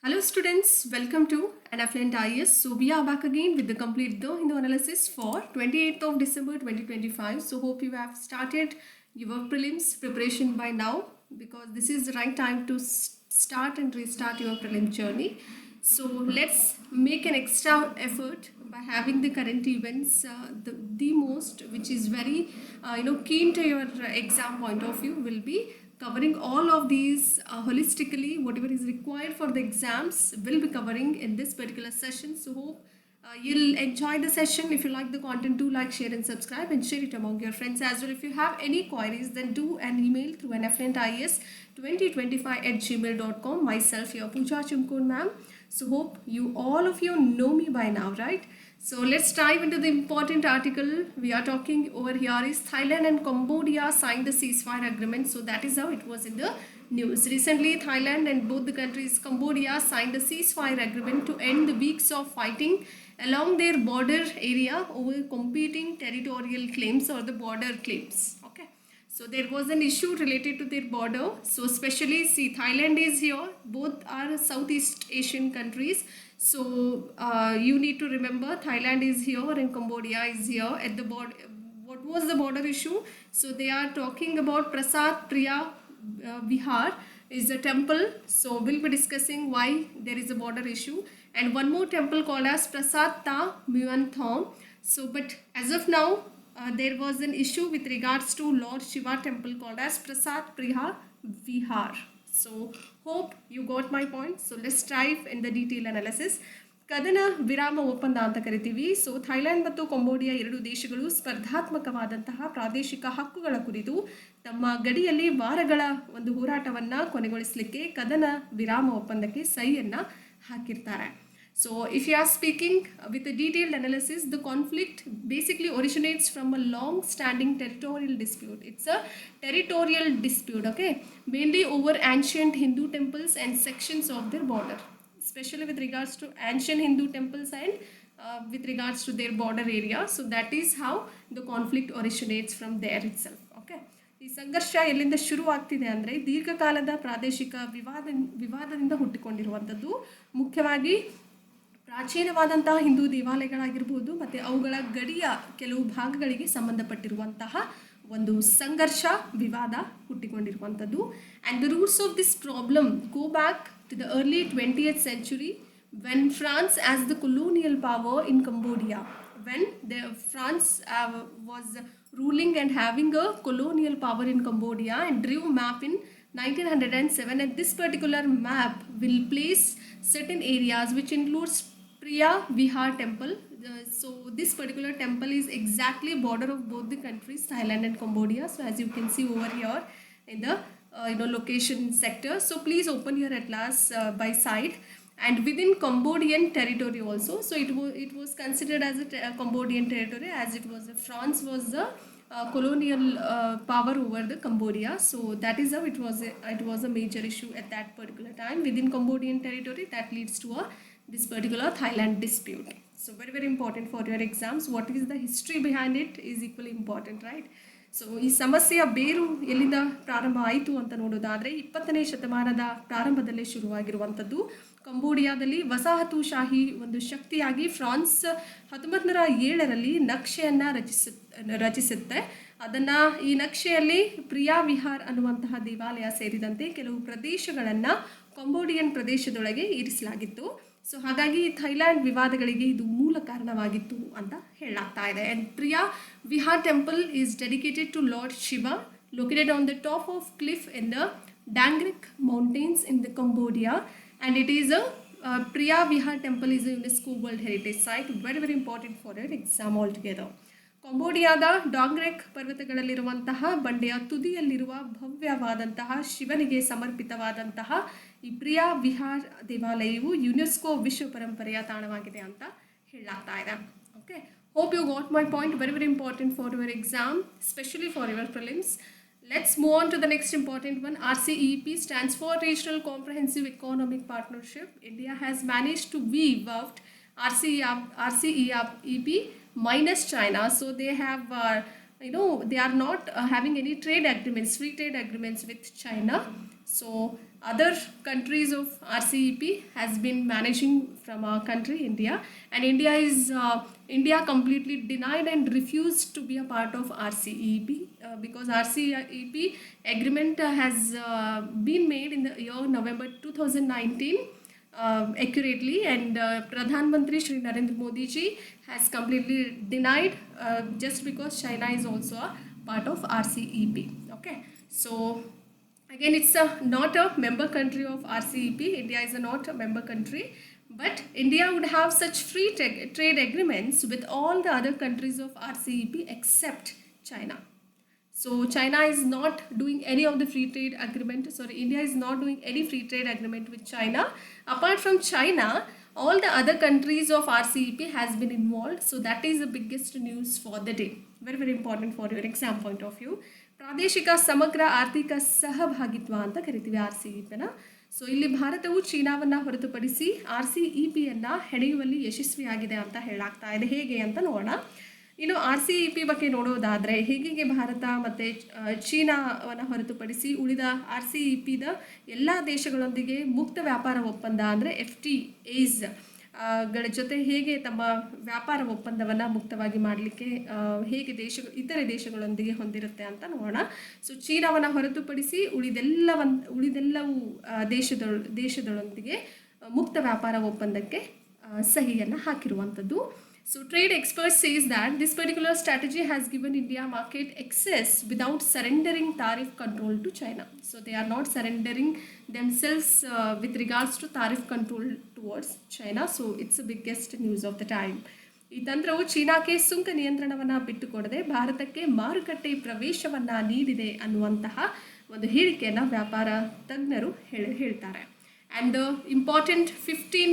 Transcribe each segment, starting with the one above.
Hello students, welcome to NFLent IS. So we are back again with the complete Hindu analysis for 28th of December 2025. So hope you have started your prelims preparation by now because this is the right time to start and restart your prelim journey. So let's make an extra effort by having the current events the most which is very keen to your exam point of view will be covering all of these holistically. Whatever is required for the exams will be covering in this particular session. So hope you'll enjoy the session. If you like the content, do like, share and subscribe and share it among your friends as well. If you have any queries, then do an email through nflentis2025@gmail.com. Myself, your Pooja Chumkun ma'am. So hope you all of you know me by now, right? So let's dive into the important article we are talking over here is Thailand and Cambodia signed the ceasefire agreement. So that is how it was in the news. Recently, Thailand and both the countries Cambodia signed a ceasefire agreement to end the weeks of fighting along their border area over competing territorial claims or the border claims. Okay. So there was an issue related to their border. So especially see Thailand is here. Both are Southeast Asian countries. So you need to remember Thailand is here and Cambodia is here at the border. What was the border issue? So they are talking about Prasad Priya Vihar is a temple. So we'll be discussing why there is a border issue. And one more temple called as Prasad Ta Muan Thom. So but as of now, there was an issue with regards to Lord Shiva temple called as Prasad Priya Vihar. So hope you got my point. So let's dive in the detail analysis. ಕದನ ವಿರಾಮ ಒಪ್ಪಂದ ಅಂತ ಕರಿತೀವಿ. So Thailand ಮತ್ತು Cambodia ಎರಡು ದೇಶಗಳು ಸ್ಪರ್ಧಾತ್ಮಕವಾದಂತಹ ಪ್ರಾದೇಶಿಕ ಹಕ್ಕುಗಳ ಕುರಿತು ತಮ್ಮ ಗಡಿಯಲ್ಲಿ ವಾರಗಳ ಒಂದು ಹೋರಾಟವನ್ನು ಕೊನೆಗೊಳಿಸಲಿಕ್ಕೆ ಕದನ ವಿರಾಮ ಒಪ್ಪಂದಕ್ಕೆ ಸಹಿಯನ್ನು ಹಾಕಿರ್ತಾರೆ. So if you are speaking with a detailed analysis, the conflict basically originates from a long-standing territorial dispute. It's a territorial dispute, okay, mainly over ancient Hindu temples and sections of their border, especially with regards to ancient Hindu temples and with regards to their border area. So that is how the conflict originates from there itself, okay. ಈ ಸಂಘರ್ಷ ಎಲ್ಲಿಂದ ಶುರು ಆಗ್ತಿದೆ ಅಂದರೆ ದೀರ್ಘಕಾಲದ ಪ್ರಾದೇಶಿಕ ವಿವಾದದಿಂದ ಹುಟ್ಟಿಕೊಂಡಿರುವಂಥದ್ದು. ಮುಖ್ಯವಾಗಿ ಪ್ರಾಚೀನವಾದಂತಹ ಹಿಂದೂ ದೇವಾಲಯಗಳಾಗಿರ್ಬೋದು ಮತ್ತು ಅವುಗಳ ಗಡಿಯ ಕೆಲವು ಭಾಗಗಳಿಗೆ ಸಂಬಂಧಪಟ್ಟಿರುವಂತಹ ಒಂದು ಸಂಘರ್ಷ ವಿವಾದ ಹುಟ್ಟಿಕೊಂಡಿರುವಂಥದ್ದು. And the roots of this problem go back to the early 20th century when France as the colonial power in Cambodia, when France was ruling and having a colonial power in Cambodia and drew a map in 1907, and this particular map will place certain areas which includes Priya Vihar temple. So this particular temple is exactly border of both the countries Thailand and Cambodia. So as you can see over here in the location sector. So please open your atlas by side. And within Cambodian territory also. So it was considered as a Cambodian territory as it was France was the colonial power over the Cambodia. So that is how it was a major issue at that particular time within Cambodian territory that leads to this particular Thailand dispute. So very very important for your exams. What is the history behind it is equally important, right? So ಈ ಸಮಸ್ಯೆಯ ಬೇರು ಎಲ್ಲಿಂದ ಪ್ರಾರಂಭ ಆಯಿತು ಅಂತ ನೋಡೋದಾದರೆ 20ನೇ ಶತಮಾನದ ಪ್ರಾರಂಭದಲ್ಲೇ ಶುರುವಾಗಿರುವಂಥದ್ದು. ಕಂಬೋಡಿಯಾದಲ್ಲಿ ವಸಾಹತುಶಾಹಿ ಒಂದು ಶಕ್ತಿಯಾಗಿ ಫ್ರಾನ್ಸ್ 1907ರಲ್ಲಿ ನಕ್ಷೆಯನ್ನು ರಚಿಸುತ್ತೆ. ಅದನ್ನು ಈ ನಕ್ಷೆಯಲ್ಲಿ ಪ್ರಿಯಾ ವಿಹಾರ್ ಅನ್ನುವಂತಹ ದೇವಾಲಯ ಸೇರಿದಂತೆ ಕೆಲವು ಪ್ರದೇಶಗಳನ್ನು ಕಂಬೋಡಿಯನ್ ಪ್ರದೇಶದೊಳಗೆ ಇರಿಸಲಾಗಿತ್ತು. ಸೊ ಹಾಗಾಗಿ ಥೈಲ್ಯಾಂಡ್ ವಿವಾದಗಳಿಗೆ ಇದು ಮೂಲ ಕಾರಣವಾಗಿತ್ತು ಅಂತ ಹೇಳಲಾಗ್ತಾ ಇದೆ. And Priya Vihar temple is dedicated to lord Shiva located on the top of cliff in the Dangrek mountains in the Cambodia, and it is a Priya Vihar temple is a UNESCO World Heritage Site. Very very important for your exam altogether. ಕಂಬೋಡಿಯಾದ ಡಾಂಗ್ರೆಕ್ ಪರ್ವತಗಳಲ್ಲಿರುವಂತಹ ಬಂಡೆಯ ತುದಿಯಲ್ಲಿರುವ ಭವ್ಯವಾದಂತಹ ಶಿವನಿಗೆ ಸಮರ್ಪಿತವಾದಂತಹ ಈ ಪ್ರಿಯಾ ವಿಹಾರ್ ದೇವಾಲಯವು UNESCO ವಿಶ್ವ ಪರಂಪರೆಯ ತಾಣವಾಗಿದೆ ಅಂತ ಹೇಳಲಾಗ್ತಾ ಇದೆ. Okay, hope you got my point. Very very important for your exam, especially for your prelims. Let's move on to the next important one. RCEP stands for Regional Comprehensive Economic Partnership. India has managed to weave out RCEP minus China. So they have, they are not having any trade agreements, free trade agreements with China. So other countries of RCEP has been managing from our country India, and India completely denied and refused to be a part of RCEP because RCEP agreement has been made in the year November 2019 accurately, and Pradhan Mantri Shri Narendra Modi ji has completely denied just because China is also a part of RCEP. Okay, so again, it's not a member country of RCEP. India is not a member country, but India would have such free trade agreements with all the other countries of RCEP except China. So China is not doing any of the free trade agreement. Sorry, India is not doing any free trade agreement with China. Apart from China, all the other countries of RCEP has been involved. So that is the biggest news for the day. Very, very important for your exam point of view. ಪ್ರಾದೇಶಿಕ ಸಮಗ್ರ ಆರ್ಥಿಕ ಸಹಭಾಗಿತ್ವ ಅಂತ ಕರಿತೀವಿ RCEPನ. So ಇಲ್ಲಿ ಭಾರತವು ಚೀನಾವನ್ನು ಹೊರತುಪಡಿಸಿ RCEPಯನ್ನು ಹೆಣೆಯುವಲ್ಲಿ ಯಶಸ್ವಿಯಾಗಿದೆ ಅಂತ ಹೇಳಲಾಗ್ತಾ ಇದೆ. ಹೇಗೆ ಅಂತ ನೋಡೋಣ. ಇನ್ನು RCEP ಬಗ್ಗೆ ನೋಡೋದಾದರೆ ಹೇಗೆ ಭಾರತ ಮತ್ತು ಚೀನಾವನ್ನು ಹೊರತುಪಡಿಸಿ ಉಳಿದ RCEPದ ಎಲ್ಲ ದೇಶಗಳೊಂದಿಗೆ ಮುಕ್ತ ವ್ಯಾಪಾರ ಒಪ್ಪಂದ ಅಂದರೆ FTAs ಗಳ ಜೊತೆ ಹೇಗೆ ತಮ್ಮ ವ್ಯಾಪಾರ ಒಪ್ಪಂದವನ್ನು ಮುಕ್ತವಾಗಿ ಮಾಡಲಿಕ್ಕೆ ಹೇಗೆ ಇತರೆ ದೇಶಗಳೊಂದಿಗೆ ಹೊಂದಿರುತ್ತೆ ಅಂತ ನೋಡೋಣ. ಸೊ ಚೀನಾವನ್ನು ಹೊರತುಪಡಿಸಿ ಉಳಿದೆಲ್ಲವೂ ದೇಶದೊಂದಿಗೆ ಮುಕ್ತ ವ್ಯಾಪಾರ ಒಪ್ಪಂದಕ್ಕೆ ಸಹಿಯನ್ನು ಹಾಕಿರುವಂಥದ್ದು. So trade experts says that this particular strategy has given India market access without surrendering tariff control to China. So they are not surrendering themselves with regards to tariff control towards China. So it's the biggest news of the time. ಈ ತಂತ್ರವು ಚೀನಾಕ್ಕೆ ಸುಂಕ ನಿಯಂತ್ರಣವನ್ನು ಬಿಟ್ಟುಕೊಡದೆ ಭಾರತಕ್ಕೆ ಮಾರುಕಟ್ಟೆ ಪ್ರವೇಶವನ್ನು ನೀಡಿದೆ ಅನ್ನುವಂತಹ ಒಂದು ಹೇಳಿಕೆಯನ್ನು ವ್ಯಾಪಾರ ತಜ್ಞರು ಹೇಳ್ತಾರೆ. And the important 15,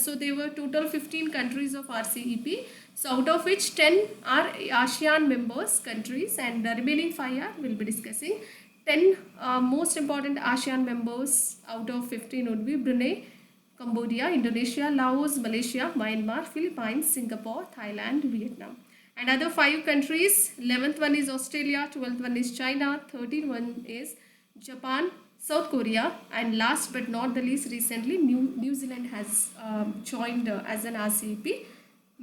so there were total 15 countries of RCEP, so out of which 10 are ASEAN members countries, and the remaining 5 we'll be discussing. 10 most important ASEAN members out of 15 would be Brunei, Cambodia, Indonesia, Laos, Malaysia, Myanmar, Philippines, Singapore, Thailand, Vietnam. And other 5 countries, 11th one is Australia, 12th one is China, 13th one is Japan, South Korea, and last but not the least, recently New Zealand has joined as an RCEP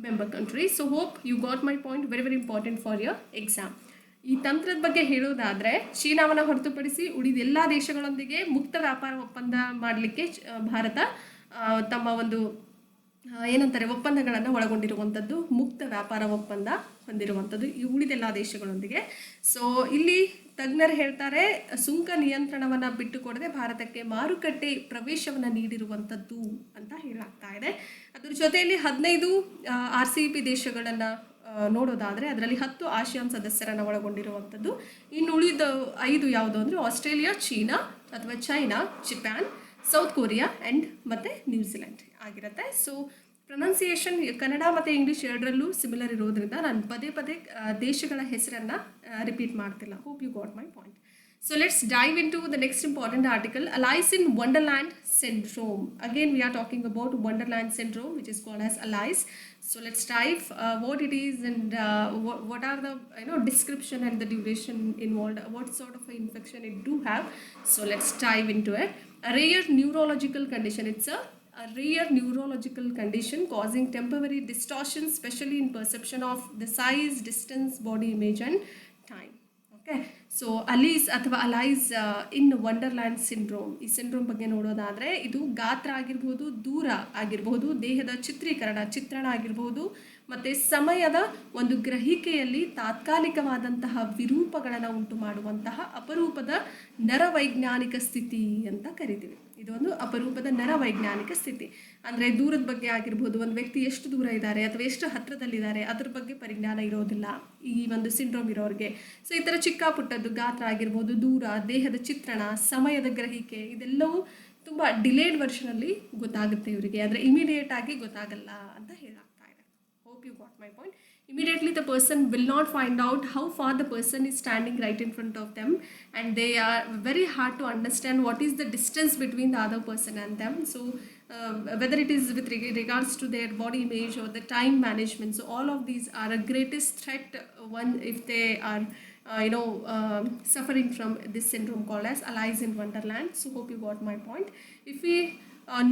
member country. So hope you got my point. Very, very important for your exam. ಈ ತಂತ್ರದ ಬಗ್ಗೆ ಹೇಳೋದಾದರೆ ಚೀನಾವನ್ನು ಹೊರತುಪಡಿಸಿ ಉಳಿದ ಎಲ್ಲ ದೇಶಗಳೊಂದಿಗೆ ಮುಕ್ತ ವ್ಯಾಪಾರ ಒಪ್ಪಂದ ಮಾಡಲಿಕ್ಕೆ ಭಾರತ ತಮ್ಮ ಒಂದು ಏನಂತಾರೆ ಒಪ್ಪಂದಗಳನ್ನು ಒಳಗೊಂಡಿರುವಂಥದ್ದು, ಮುಕ್ತ ವ್ಯಾಪಾರ ಒಪ್ಪಂದ ಹೊಂದಿರುವಂಥದ್ದು ಈ ಉಳಿದೆಲ್ಲ ದೇಶಗಳೊಂದಿಗೆ. ಸೊ ಇಲ್ಲಿ ತಜ್ಞರು ಹೇಳ್ತಾರೆ ಸುಂಕ ನಿಯಂತ್ರಣವನ್ನು ಬಿಟ್ಟುಕೊಡದೆ ಭಾರತಕ್ಕೆ ಮಾರುಕಟ್ಟೆ ಪ್ರವೇಶವನ್ನು ನೀಡಿರುವಂಥದ್ದು ಅಂತ ಹೇಳಲಾಗ್ತಾ ಇದೆ. ಅದರ ಜೊತೆಯಲ್ಲಿ 15 RCEP ದೇಶಗಳನ್ನು ನೋಡೋದಾದರೆ ಅದರಲ್ಲಿ 10 ಆಸಿಯಾನ್ ಸದಸ್ಯರನ್ನು ಒಳಗೊಂಡಿರುವಂಥದ್ದು. ಇನ್ನು ಉಳಿದ 5 ಯಾವುದು ಅಂದರೆ ಆಸ್ಟ್ರೇಲಿಯಾ, ಚೀನಾ ಅಥವಾ China, Japan, south Korea and ಮತ್ತು ನ್ಯೂಜಿಲೆಂಡ್ ಆಗಿರುತ್ತೆ. ಸೊ ಪ್ರೊನೌನ್ಸಿಯೇಷನ್ ಕನ್ನಡ ಮತ್ತು ಇಂಗ್ಲೀಷ್ ಎರಡರಲ್ಲೂ ಸಿಮಿಲರ್ ಇರೋದ್ರಿಂದ ನಾನು ಪದೇ ದೇಶಗಳ ಹೆಸರನ್ನು ರಿಪೀಟ್ ಮಾಡ್ತಿಲ್ಲ. Hope you got my point. So let's dive into the next important article, Alice in Wonderland syndrome. Again we are talking about Wonderland syndrome, which is called as Alice. So let's dive what it is and what are the description and the duration involved, what sort of infection it do have. So let's dive into it. A rare neurological condition. It's a rare neurological condition causing temporary distortion, especially in perception of the size, distance, body image and time. Okay, so Alice ಅಥವಾ alloys ಇನ್ wonderland syndrome, ಈ syndrome ಬಗ್ಗೆ ನೋಡೋದಾದರೆ ಇದು ಗಾತ್ರ ಆಗಿರ್ಬೋದು, ದೂರ ಆಗಿರ್ಬೋದು, ದೇಹದ ಚಿತ್ರಣ ಆಗಿರ್ಬೋದು ಮತ್ತು ಸಮಯದ ಒಂದು ಗ್ರಹಿಕೆಯಲ್ಲಿ ತಾತ್ಕಾಲಿಕವಾದಂತಹ ವಿರೂಪಗಳನ್ನು ಉಂಟು ಮಾಡುವಂತಹ ಅಪರೂಪದ ನರವೈಜ್ಞಾನಿಕ ಸ್ಥಿತಿ ಅಂತ ಕರಿತೀವಿ. ಇದೊಂದು ಅಪರೂಪದ ನರವೈಜ್ಞಾನಿಕ ಸ್ಥಿತಿ. ಅಂದರೆ ದೂರದ ಬಗ್ಗೆ ಆಗಿರ್ಬೋದು, ಒಂದು ವ್ಯಕ್ತಿ ಎಷ್ಟು ದೂರ ಇದ್ದಾರೆ ಅಥವಾ ಎಷ್ಟು ಹತ್ತಿರದಲ್ಲಿದ್ದಾರೆ ಅದ್ರ ಬಗ್ಗೆ ಪರಿಜ್ಞಾನ ಇರೋದಿಲ್ಲ ಈ ಒಂದು ಸಿಂಡ್ರೋಮ್ ಇರೋರಿಗೆ. ಸೊ ಈ ಥರ ಚಿಕ್ಕ ಪುಟ್ಟದ್ದು ಗಾತ್ರ ಆಗಿರ್ಬೋದು, ದೂರ, ದೇಹದ ಚಿತ್ರಣ, ಸಮಯದ ಗ್ರಹಿಕೆ ಇದೆಲ್ಲವೂ ತುಂಬ ಡಿಲೇಡ್ ವರ್ಷನಲ್ಲಿ ಗೊತ್ತಾಗುತ್ತೆ ಇವರಿಗೆ, ಅಂದರೆ ಇಮಿಡಿಯೇಟ್ ಆಗಿ ಗೊತ್ತಾಗಲ್ಲ ಅಂತ ಹೇಳಾಗ್ತಾ ಇದೆ. Hope you got my point. Immediately the person will not find out how far the person is standing right in front of them, and they are very hard to understand what is the distance between the other person and them. So whether it is with regards to their body image or the time management, so all of these are a greatest threat one if they are suffering from this syndrome called as Alice in Wonderland. So hope you got my point. If we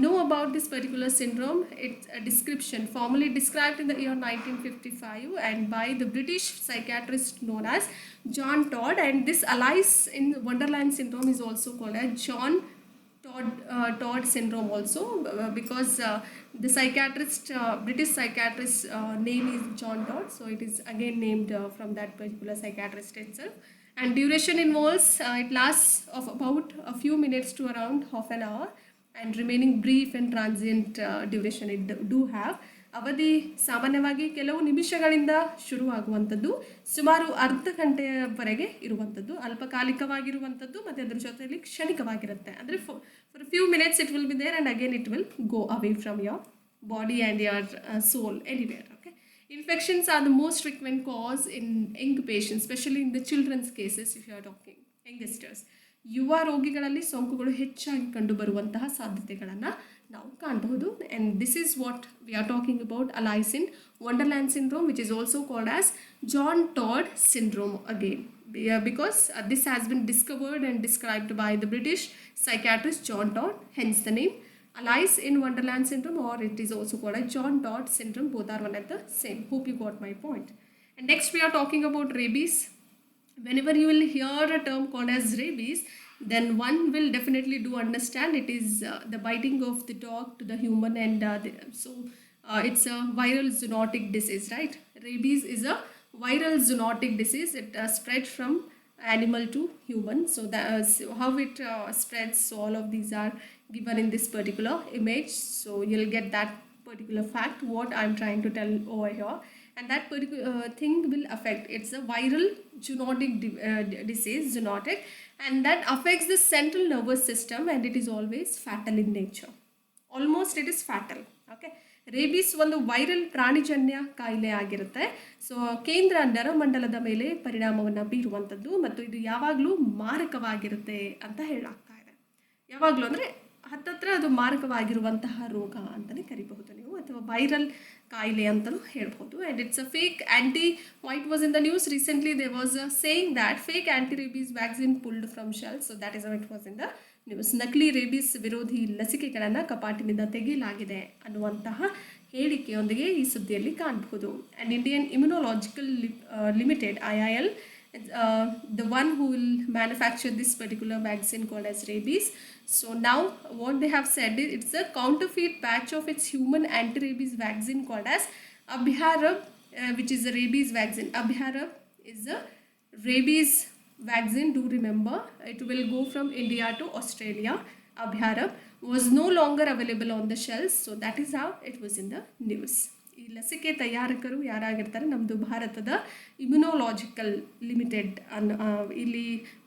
know about this particular syndrome, it's a description formally described in the year 1955 and by the British psychiatrist known as John Todd. And this Alice in Wonderland syndrome is also called as John Todd syndrome also, because the British psychiatrist name is John Todd, so it is again named from that particular psychiatrist itself. And duration involves, it lasts of about a few minutes to around half an hour, and remaining brief and transient duration it do have. ಅವಧಿ ಸಾಮಾನ್ಯವಾಗಿ ಕೆಲವು ನಿಮಿಷಗಳಿಂದ ಶುರುವಾಗುವಂಥದ್ದು, ಸುಮಾರು ಅರ್ಧ ಗಂಟೆಯವರೆಗೆ ಇರುವಂಥದ್ದು, ಅಲ್ಪಕಾಲಿಕವಾಗಿರುವಂಥದ್ದು ಮತ್ತು ಅದರ ಜೊತೆಯಲ್ಲಿ ಕ್ಷಣಿಕವಾಗಿರುತ್ತೆ. ಅಂದರೆ for few minutes it will be there and again it will go away from your body and your soul anywhere. Okay, infections are the most frequent cause in young patients, especially in the children's cases. If you are talking youngsters, ಯುವ ರೋಗಿಗಳಲ್ಲಿ ಸೋಂಕುಗಳು ಹೆಚ್ಚಾಗಿ ಕಂಡುಬರುವಂತಹ ಸಾಧ್ಯತೆಗಳನ್ನು ನಾವು ಕಾಣಬಹುದು. And this is what we are talking about, Alice in Wonderland syndrome, which is also called as John Todd syndrome again, because this has been discovered and described by the British psychiatrist John Todd, hence the name Alice in Wonderland syndrome, or it is also called as John Todd syndrome. Both are one and the same. Hope you got my point. And next we are talking about rabies. Whenever you will hear a term called as rabies, then one will definitely do understand it is the biting of the dog to the human, and it's a viral zoonotic disease, right? Rabies is a viral zoonotic disease. It spreads from animal to human. So that's how it spreads. So all of these are given in this particular image. So you'll get that particular fact what I'm trying to tell over here. And that particular thing will affect, it's a viral zoonotic disease, zoonotic, and that affects the central nervous system, and it is always fatal in nature. Almost it is fatal. Okay, rabies ಒಂದು viral ಪ್ರಾಣಿಜನ್ಯ ಕಾಯಿಲೆ ಆಗಿರುತ್ತೆ. So ಕೇಂದ್ರ ನರಮಂಡಲದ ಮೇಲೆ ಪರಿಣಾಮವನ್ನು ಬೀರುವಂಥದ್ದು, ಮತ್ತು ಇದು ಯಾವಾಗಲೂ ಮಾರಕವಾಗಿರುತ್ತೆ ಅಂತ ಹೇಳಲಾಗ್ತಾ ಇದೆ. ಯಾವಾಗಲೂ ಅಂದರೆ ಹತ್ತತ್ರ ಅದು ಮಾರಕವಾಗಿರುವಂತಹ ರೋಗ ಅಂತಲೇ ಕರಿಬಹುದು ನೀವು, ಅಥವಾ ವೈರಲ್ ಕಾಯಿಲೆ ಅಂತಲೂ ಹೇಳ್ಬೋದು. And it's a fake anti, what was in the news recently, they was saying that fake anti rabies vaccine pulled from shells. So that is it was in the news. ನಕಲಿ rabies ವಿರೋಧಿ ಲಸಿಕೆಗಳನ್ನು ಕಪಾಟಿನಿಂದ ತೆಗೆಯಲಾಗಿದೆ ಅನ್ನುವಂತಹ ಹೇಳಿಕೆಯೊಂದಿಗೆ ಈ ಸುದ್ದಿಯಲ್ಲಿ ಕಾಣಬಹುದು. And Indian immunological limited IIL, the one who will manufacture this particular vaccine called as rabies. So now what they have said is it's a counterfeit batch of its human anti-rabies vaccine called as Abhiharab, which is a rabies vaccine. Abhiharab is a rabies vaccine. Do remember, it will go from India to Australia. Abhiharab was no longer available on the shelves. So that is how it was in the news. ಈ ಲಸಿಕೆ ತಯಾರಕರು ಯಾರಾಗಿರ್ತಾರೆ, ನಮ್ಮದು ಭಾರತದ immunological limited ಇಲ್ಲಿ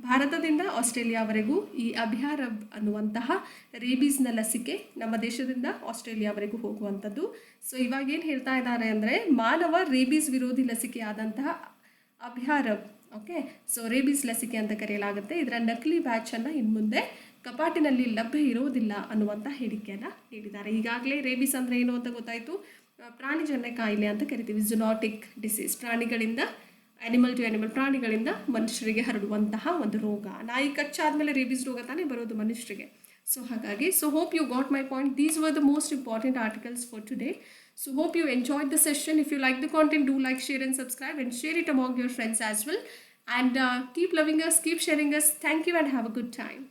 ಭಾರತದಿಂದ ಆಸ್ಟ್ರೇಲಿಯಾವರೆಗೂ ಈ ಅಭಿಹಾರಬ್ ಅನ್ನುವಂತಹ ರೇಬೀಸ್ನ ಲಸಿಕೆ ನಮ್ಮ ದೇಶದಿಂದ ಆಸ್ಟ್ರೇಲಿಯಾವರೆಗೂ ಹೋಗುವಂಥದ್ದು. ಸೊ ಇವಾಗೇನು ಹೇಳ್ತಾ ಇದ್ದಾರೆ ಅಂದರೆ, ಮಾನವ ರೇಬೀಸ್ ವಿರೋಧಿ ಲಸಿಕೆ ಆದಂತಹ ಅಭಿಹಾರಬ್, ಓಕೆ, ಸೊ ರೇಬೀಸ್ ಲಸಿಕೆ ಅಂತ ಕರೆಯಲಾಗುತ್ತೆ, ಇದರ ನಕಲಿ ಬ್ಯಾಚನ್ನು ಇನ್ನು ಮುಂದೆ ಕಪಾಟಿನಲ್ಲಿ ಲಭ್ಯ ಇರೋದಿಲ್ಲ ಅನ್ನುವಂಥ ಹೇಳಿಕೆಯನ್ನು ನೀಡಿದ್ದಾರೆ. ಈಗಾಗಲೇ ರೇಬೀಸ್ ಅಂದರೆ ಏನು ಅಂತ ಗೊತ್ತಾಯಿತು. ಪ್ರಾಣಿಜನ್ಯ ಕಾಯಿಲೆ ಅಂತ ಕರಿತೀವಿ, ಜುನಾಟಿಕ್ ಡಿಸೀಸ್, ಪ್ರಾಣಿಗಳಿಂದ ಆ್ಯನಿಮಲ್ ಟು ಆ್ಯನಿಮಲ್, ಪ್ರಾಣಿಗಳಿಂದ ಮನುಷ್ಯರಿಗೆ ಹರಡುವಂತಹ ಒಂದು ರೋಗ. ನಾಯಿ ಕಚ್ಚಾದಮೇಲೆ ರೇಬೀಸ್ ರೋಗ ತಾನೇ ಬರೋದು ಮನುಷ್ಯರಿಗೆ. ಸೊ ಹಾಗಾಗಿ, so hope you got my point. These were the most important articles for today. So hope you enjoyed the session. If you like the content, do like, share and subscribe, and share it among your friends as well. And keep loving us, keep sharing us. Thank you and have a good time.